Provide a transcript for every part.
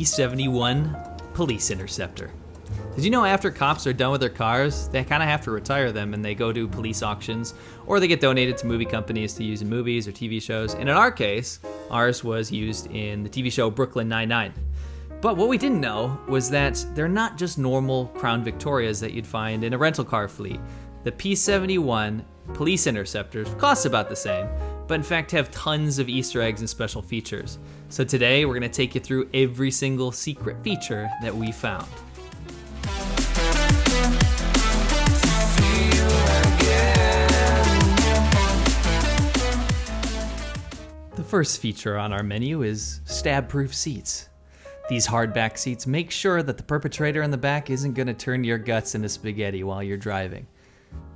P71 Police Interceptor. Did you know after cops are done with their cars, they kind of have to retire them and they go to police auctions, or they get donated to movie companies to use in movies or TV shows. And in our case, ours was used in the TV show Brooklyn Nine-Nine. But what we didn't know was that they're not just normal Crown Victorias that you'd find in a rental car fleet. The P71 Police Interceptors cost about the same, but in fact have tons of Easter eggs and special features. So today we're gonna take you through every single secret feature that we found. The first feature on our menu is stab-proof seats. These hardback seats make sure that the perpetrator in the back isn't gonna turn your guts into spaghetti while you're driving.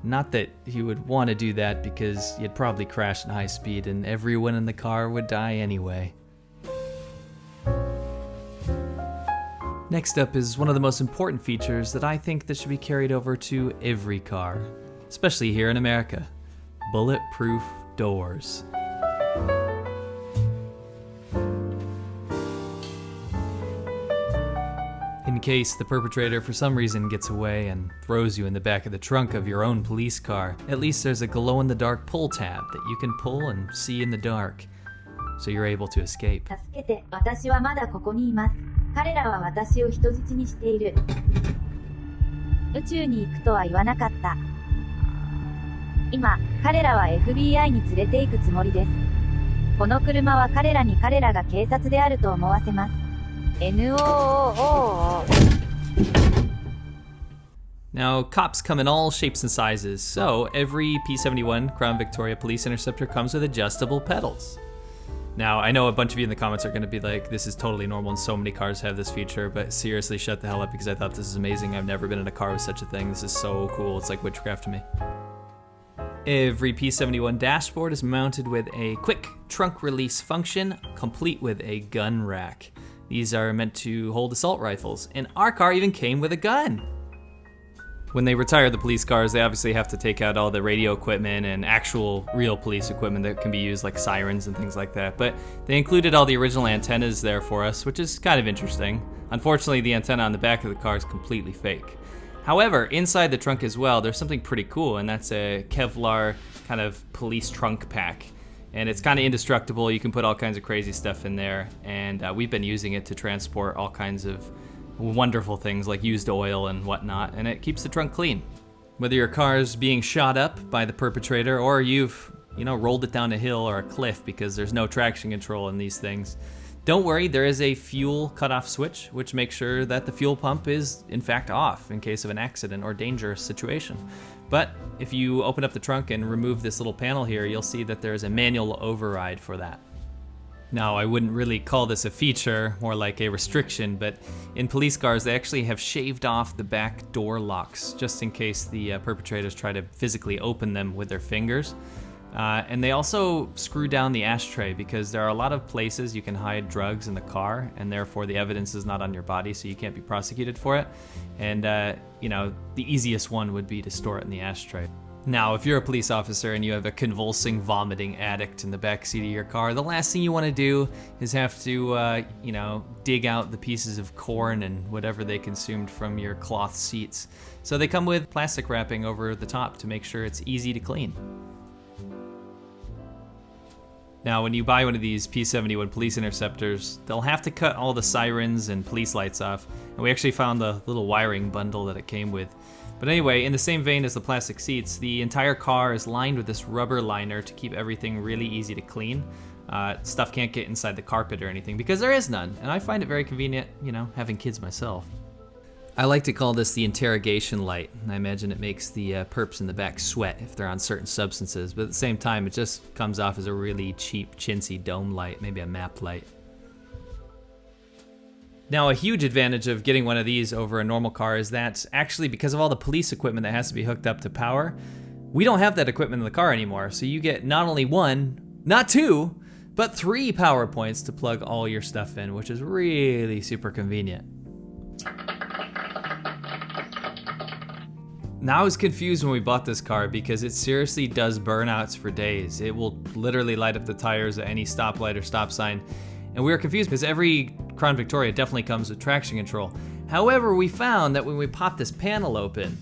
Not that you would want to do that because you'd probably crash at high speed and everyone in the car would die anyway. Next up is one of the most important features that I think that should be carried over to every car, especially here in America: bulletproof doors. In case the perpetrator for some reason gets away and throws you in the back of the trunk of your own police car, at least there's a glow-in-the-dark pull tab that you can pull and see in the dark, so you're able to escape. 助けて、私はまだここにいます。彼らは私を人質にしている。宇宙に行くとは言わなかった。今、彼らは FBI に連れて行くつもりです。この車は彼らに彼らが警察であると思わせます。Now, cops come in all shapes and sizes, so every P71 Crown Victoria Police Interceptor comes with adjustable pedals. Now, I know a bunch of you in the comments are going to be like, this is totally normal and so many cars have this feature, but seriously, shut the hell up because I thought this is amazing. I've never been in a car with such a thing. This is so cool. It's like witchcraft to me. Every P71 dashboard is mounted with a quick trunk release function, complete with a gun rack. These are meant to hold assault rifles, and our car even came with a gun. When they retire the police cars, they obviously have to take out all the radio equipment and actual real police equipment that can be used, like sirens and things like that. But they included all the original antennas there for us, which is kind of interesting. Unfortunately, the antenna on the back of the car is completely fake. However, inside the trunk as well, there's something pretty cool, and that's a KEVLAR kind of police trunk pack. And it's kind of indestructible. You can put all kinds of crazy stuff in there, and we've been using it to transport all kinds of wonderful things like used oil and whatnot, and it keeps the trunk clean. Whether your car's being shot up by the perpetrator or you've, rolled it down a hill or a cliff because there's no traction control in these things, don't worry, there is a fuel cutoff switch which makes sure that the fuel pump is in fact off in case of an accident or dangerous situation. But if you open up the trunk and remove this little panel here, you'll see that there's a manual override for that. Now, I wouldn't really call this a feature, more like a restriction, but in police cars, they actually have shaved off the back door locks, just in case the perpetrators try to physically open them with their fingers. And they also screw down the ashtray because there are a lot of places you can hide drugs in the car, and therefore the evidence is not on your body, so you can't be prosecuted for it. And, the easiest one would be to store it in the ashtray. Now, if you're a police officer and you have a convulsing, vomiting addict in the backseat of your car, the last thing you want to do is have to, dig out the pieces of corn and whatever they consumed from your cloth seats. So they come with plastic wrapping over the top to make sure it's easy to clean. Now, when you buy one of these P71 Police Interceptors, they'll have to cut all the sirens and police lights off, and we actually found the little wiring bundle that it came with. But anyway, in the same vein as the plastic seats, the entire car is lined with this rubber liner to keep everything really easy to clean. Stuff can't get inside the carpet or anything because there is none, and I find it very convenient, having kids myself. I like to call this the interrogation light. I imagine it makes the perps in the back sweat if they're on certain substances, but at the same time, it just comes off as a really cheap, chintzy dome light, maybe a map light. Now, a huge advantage of getting one of these over a normal car is that actually, because of all the police equipment that has to be hooked up to power, we don't have that equipment in the car anymore, so you get not only one, not two, but 3 power points to plug all your stuff in, which is really super convenient. Now, I was confused when we bought this car because it seriously does burnouts for days. It will literally light up the tires at any stoplight or stop sign. And we were confused because every Crown Victoria definitely comes with traction control. However, we found that when we pop this panel open,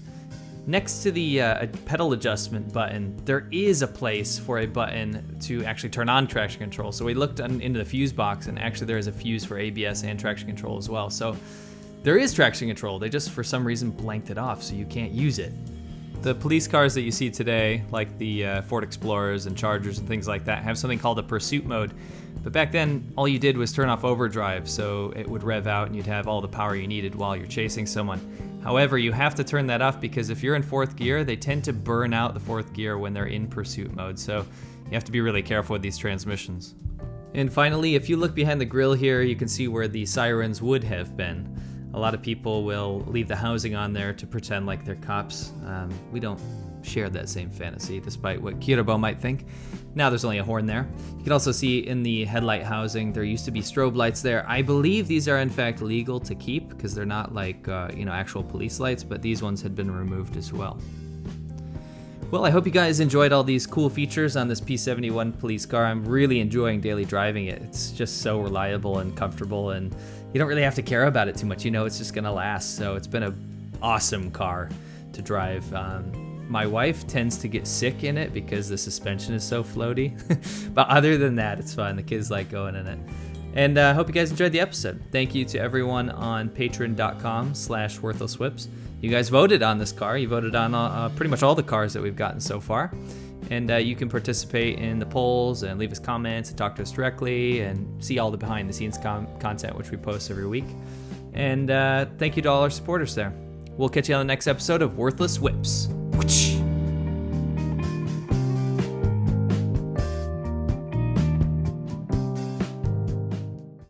next to the pedal adjustment button, there is a place for a button to actually turn on traction control. So we looked into the fuse box, and actually there is a fuse for ABS and traction control as well. So there is traction control. They just, for some reason, blanked it off, so you can't use it. The police cars that you see today, like the Ford Explorers and Chargers and things like that, have something called a pursuit mode. But back then, all you did was turn off overdrive, so it would rev out and you'd have all the power you needed while you're chasing someone. However, you have to turn that off because if you're in fourth gear, they tend to burn out the fourth gear when they're in pursuit mode, so you have to be really careful with these transmissions. And finally, if you look behind the grille here, you can see where the sirens would have been. A lot of people will leave the housing on there to pretend like they're cops. We don't share that same fantasy, despite what Kirabo might think. Now there's only a horn there. You can also see in the headlight housing, there used to be strobe lights there. I believe these are in fact legal to keep because they're not like actual police lights, but these ones had been removed as well. Well, I hope you guys enjoyed all these cool features on this P71 police car. I'm really enjoying daily driving it. It's just so reliable and comfortable, and you don't really have to care about it too much. You know it's just gonna last, so it's been an awesome car to drive. My wife tends to get sick in it because the suspension is so floaty, but other than that, it's fun. The kids like going in it. And I hope you guys enjoyed the episode. Thank you to everyone on patreon.com/worthlesswhips. You guys voted on this car. You voted on pretty much all the cars that we've gotten so far. And you can participate in the polls and leave us comments and talk to us directly and see all the behind the scenes content which we post every week. And thank you to all our supporters there. We'll catch you on the next episode of Worthless Whips.